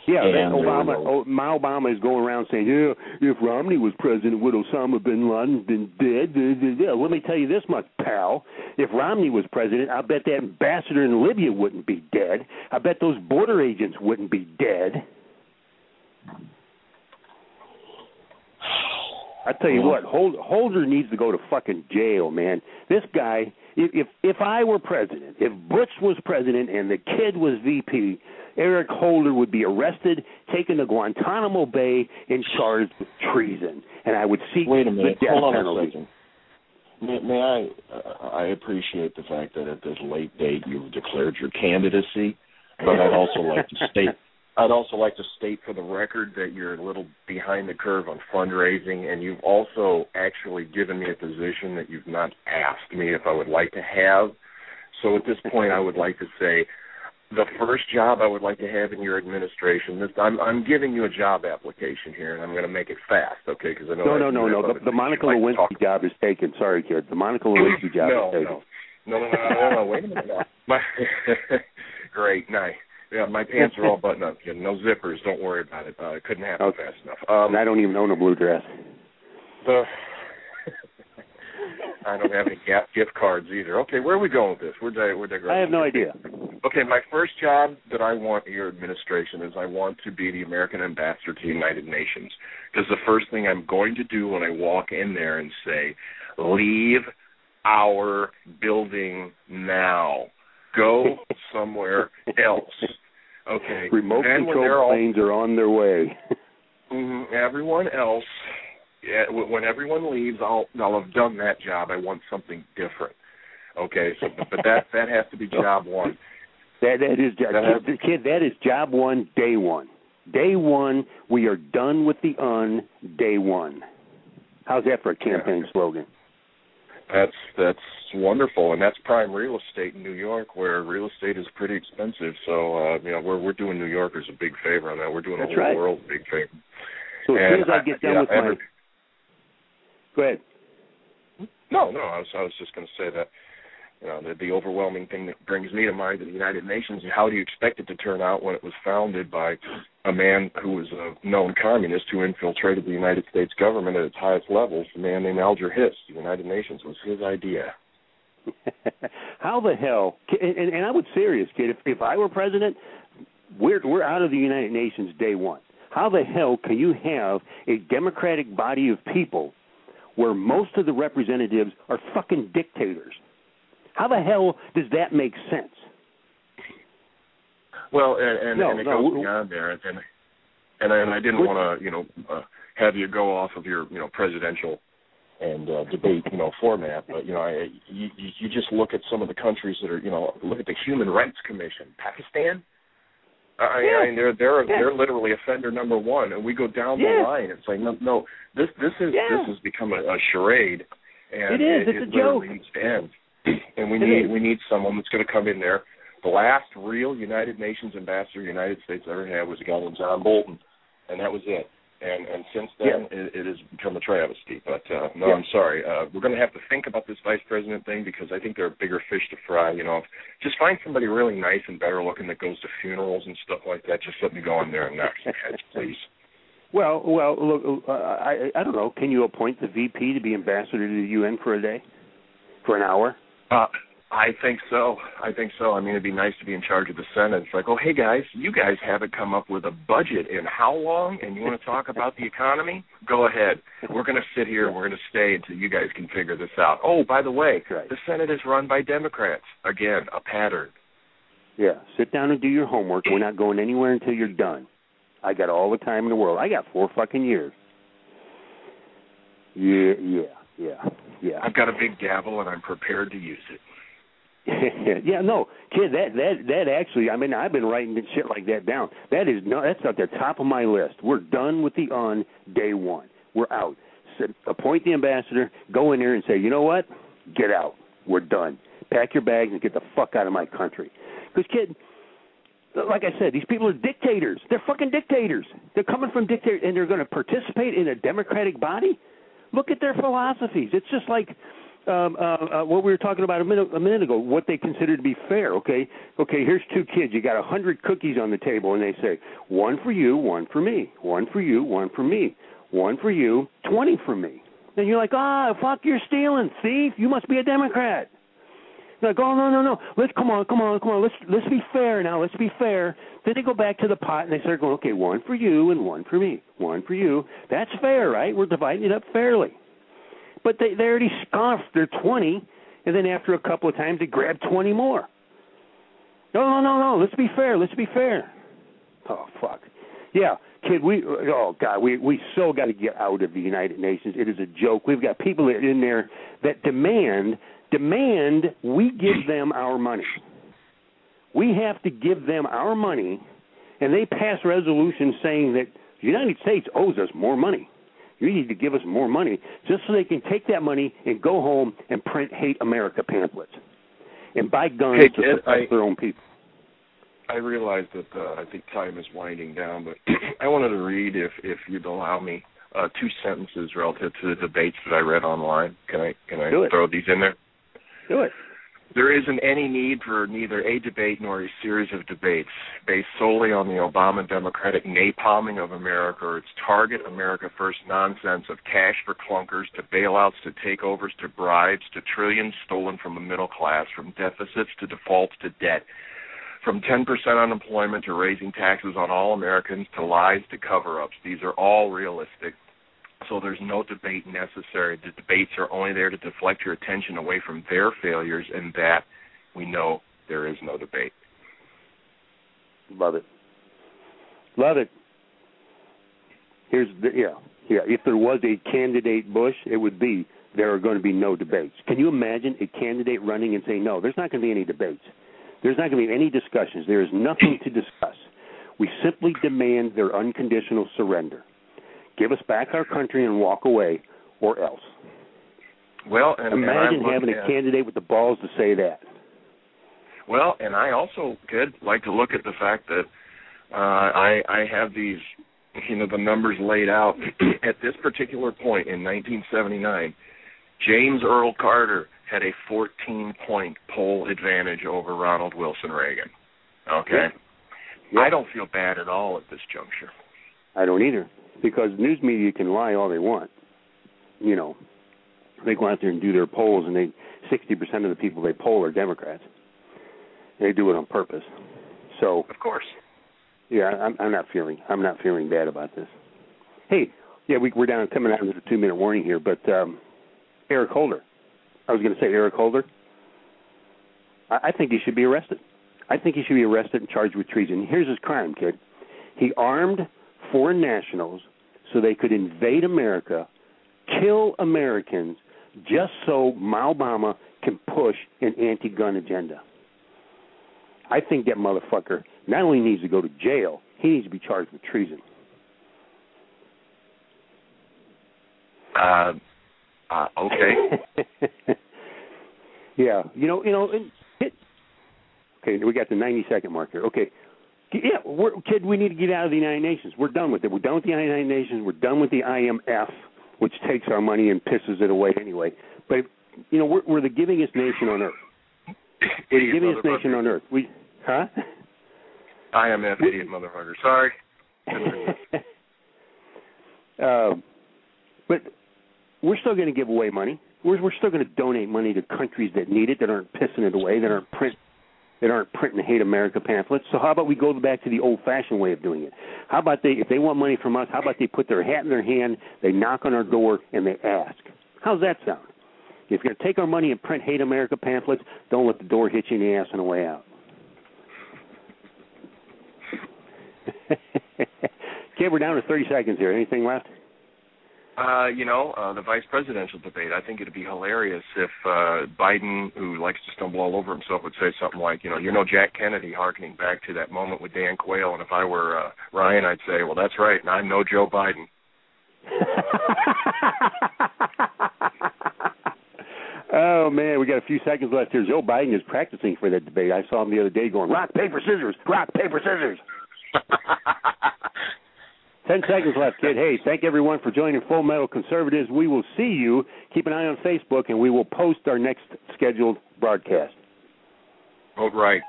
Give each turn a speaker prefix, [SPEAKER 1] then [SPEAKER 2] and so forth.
[SPEAKER 1] Yeah, Mao Obama is going around saying, yeah, if Romney was president, would Osama bin Laden been dead? Yeah, let me tell you this much, pal. If Romney was president, I bet that ambassador in Libya wouldn't be dead. I bet those border agents wouldn't be dead. I tell you what, Holder needs to go to fucking jail, man. This guy, if I were president, if Butch was president and the kid was VP, Eric Holder would be arrested, taken to Guantanamo Bay, and charged with treason. And I would seek
[SPEAKER 2] Wait a minute.
[SPEAKER 1] the death
[SPEAKER 2] Hold on
[SPEAKER 1] penalty.
[SPEAKER 2] a second. May I appreciate the fact that at this late date you've declared your candidacy, but I'd also like to state for the record that you're a little behind the curve on fundraising, and you've also actually given me a position that you've not asked me if I would like to have. So at this point, I would like to say the first job I would like to have in your administration. I'm giving you a job application here, and I'm going to make it fast, okay? Because I know.
[SPEAKER 1] No. The Monica Lewinsky job is taken. Sorry, kid. The Monica Lewinsky job is taken.
[SPEAKER 2] No. Wait a minute now. Great, nice. Yeah, my pants are all buttoned up. No zippers. Don't worry about it. It couldn't happen fast enough.
[SPEAKER 1] And I don't even own a blue dress.
[SPEAKER 2] I don't have any Gap gift cards either. Okay, where are we going with this? We're digressing.
[SPEAKER 1] I have no idea.
[SPEAKER 2] Okay, my first job that I want in your administration is I want to be the American ambassador to the United Nations. Because the first thing I'm going to do when I walk in there and say, leave our building now. Go somewhere else. Okay.
[SPEAKER 1] Remote control planes are on their way.
[SPEAKER 2] Everyone else, when everyone leaves, I'll have done that job. I want something different. Okay, so but that has to be job one.
[SPEAKER 1] That is job one, day one. Day one, we are done with the day one. How's that for a campaign slogan?
[SPEAKER 2] That's wonderful, and that's prime real estate in New York, where real estate is pretty expensive. So we're doing New Yorkers a big favor on that. We're doing the whole world a big favor.
[SPEAKER 1] So as soon as I get done with my, go ahead.
[SPEAKER 2] No, I was just going to say that. The overwhelming thing that brings me to mind of the United Nations is how do you expect it to turn out when it was founded by a man who was a known communist who infiltrated the United States government at its highest levels, a man named Alger Hiss. The United Nations was his idea.
[SPEAKER 1] How the hell, and I would serious, kid, if I were president, we're out of the United Nations day one. How the hell can you have a democratic body of people where most of the representatives are fucking dictators? How the hell does that make sense?
[SPEAKER 2] Well, and it goes beyond there, and I didn't want to, have you go off of your, presidential and debate, format, but you just look at some of the countries that are, look at the Human Rights Commission, Pakistan. They're literally offender number one, and we go down the line. It's like no, this has become a charade, and
[SPEAKER 1] it's a joke.
[SPEAKER 2] Needs to end. And we need someone that's going to come in there. The last real United Nations ambassador the United States ever had was a guy named John Bolton, and that was it. And since then, it has become a travesty. But I'm sorry. We're going to have to think about this vice president thing because I think there are bigger fish to fry. Just find somebody really nice and better looking that goes to funerals and stuff like that. Just let me go in there and knock some heads, please.
[SPEAKER 1] Well, look, I don't know. Can you appoint the VP to be ambassador to the UN for a day, for an hour?
[SPEAKER 2] I think so. I mean, it'd be nice to be in charge of the Senate. It's like, oh, hey, guys, you guys haven't come up with a budget in how long, and you want to talk about the economy? Go ahead. We're going to sit here and we're going to stay until you guys can figure this out. Oh, by the way, the Senate is run by Democrats. Again, a pattern.
[SPEAKER 1] Yeah, sit down and do your homework. We're not going anywhere until you're done. I got all the time in the world. I got 4 fucking years. Yeah.
[SPEAKER 2] I've got a big gavel, and I'm prepared to use it.
[SPEAKER 1] Yeah, no, kid, that actually, I mean, I've been writing shit like that down. That's at the top of my list. We're done with the day one. We're out. Appoint the ambassador, go in there and say, you know what? Get out. We're done. Pack your bags and get the fuck out of my country. Because, kid, like I said, these people are dictators. They're fucking dictators. They're coming from dictators, and they're going to participate in a democratic body? Look at their philosophies. It's just like, what we were talking about a minute ago, what they consider to be fair. Okay, here's two kids. You got 100 cookies on the table, and they say, one for you, one for me, one for you, one for me, one for you, 20 for me. And you're like, fuck, you're stealing, thief. You must be a Democrat. They're like, no. Come on. Let's be fair now. Let's be fair. Then they go back to the pot and they start going, okay, one for you and one for me, one for you. That's fair, right? We're dividing it up fairly. But they already scoffed their 20, and then after a couple of times they grab 20 more. No. Let's be fair. Oh, fuck. Yeah, kid, we so got to get out of the United Nations. It is a joke. We've got people in there that demand we give them our money. We have to give them our money, and they pass resolutions saying that the United States owes us more money. You need to give us more money just so they can take that money and go home and print Hate America pamphlets and buy guns to protect their own people.
[SPEAKER 2] I realize that I think time is winding down, but I wanted to read, if you'd allow me, 2 sentences relative to the debates that I read online. Can I throw these in there?
[SPEAKER 1] Do it.
[SPEAKER 2] There isn't any need for neither a debate nor a series of debates based solely on the Obama Democratic napalming of America or its target America First nonsense of cash for clunkers to bailouts to takeovers to bribes to trillions stolen from the middle class, from deficits to defaults to debt, from 10% unemployment to raising taxes on all Americans to lies to cover-ups. These are all realistic. So there's no debate necessary. The debates are only there to deflect your attention away from their failures, and that we know there is no debate.
[SPEAKER 1] Love it. If there was a candidate Bush, it would be there are going to be no debates. Can you imagine a candidate running and saying, no, there's not going to be any debates. There's not going to be any discussions. There is nothing to discuss. We simply demand their unconditional surrender. Give us back our country and walk away, or else.
[SPEAKER 2] Well,
[SPEAKER 1] imagine having a candidate with the balls to say that.
[SPEAKER 2] Well, and I also could like to look at the fact that I have these, the numbers laid out. At this particular point in 1979, James Earl Carter had a 14-point poll advantage over Ronald Wilson Reagan. Okay?
[SPEAKER 1] Yeah.
[SPEAKER 2] I don't feel bad at all at this juncture.
[SPEAKER 1] I don't either. Because news media can lie all they want. They go out there and do their polls, and 60% of the people they poll are Democrats. They do it on purpose. So,
[SPEAKER 2] of course.
[SPEAKER 1] Yeah, I'm not feeling bad about this. Hey, we're coming out of the 2-minute warning here, but Eric Holder. I was going to say Eric Holder. I think he should be arrested. I think he should be arrested and charged with treason. Here's his crime, kid. He armed foreign nationals so they could invade America, kill Americans, just so Obama can push an anti-gun agenda. I think that motherfucker not only needs to go to jail, he needs to be charged with treason.
[SPEAKER 2] Okay.
[SPEAKER 1] Yeah, okay, we got the 90-second mark here. Okay. Yeah, kid, we need to get out of the United Nations. We're done with it. We're done with the United Nations. We're done with the IMF, which takes our money and pisses it away anyway. But, we're the givingest nation on earth. We're the givingest nation on earth.
[SPEAKER 2] IMF, idiot motherfucker. Sorry.
[SPEAKER 1] But we're still going to give away money. We're still going to donate money to countries that need it, that aren't pissing it away, that aren't printing Hate America pamphlets. So how about we go back to the old-fashioned way of doing it? How about if they want money from us, how about they put their hat in their hand, they knock on our door, and they ask? How's that sound? If you're going to take our money and print Hate America pamphlets, don't let the door hit you in the ass on the way out. Okay, we're down to 30 seconds here. Anything left?
[SPEAKER 2] The vice presidential debate, I think it would be hilarious if Biden, who likes to stumble all over himself, would say something like, Jack Kennedy, hearkening back to that moment with Dan Quayle, and if I were Ryan, I'd say, well, that's right, and I'm no Joe Biden.
[SPEAKER 1] Oh, man, we got a few seconds left here. Joe Biden is practicing for that debate. I saw him the other day going, rock, paper, scissors, rock, paper, scissors. 10 seconds left, kid. Hey, thank everyone for joining Full Metal Conservatives. We will see you. Keep an eye on Facebook, and we will post our next scheduled broadcast.
[SPEAKER 2] Vote right.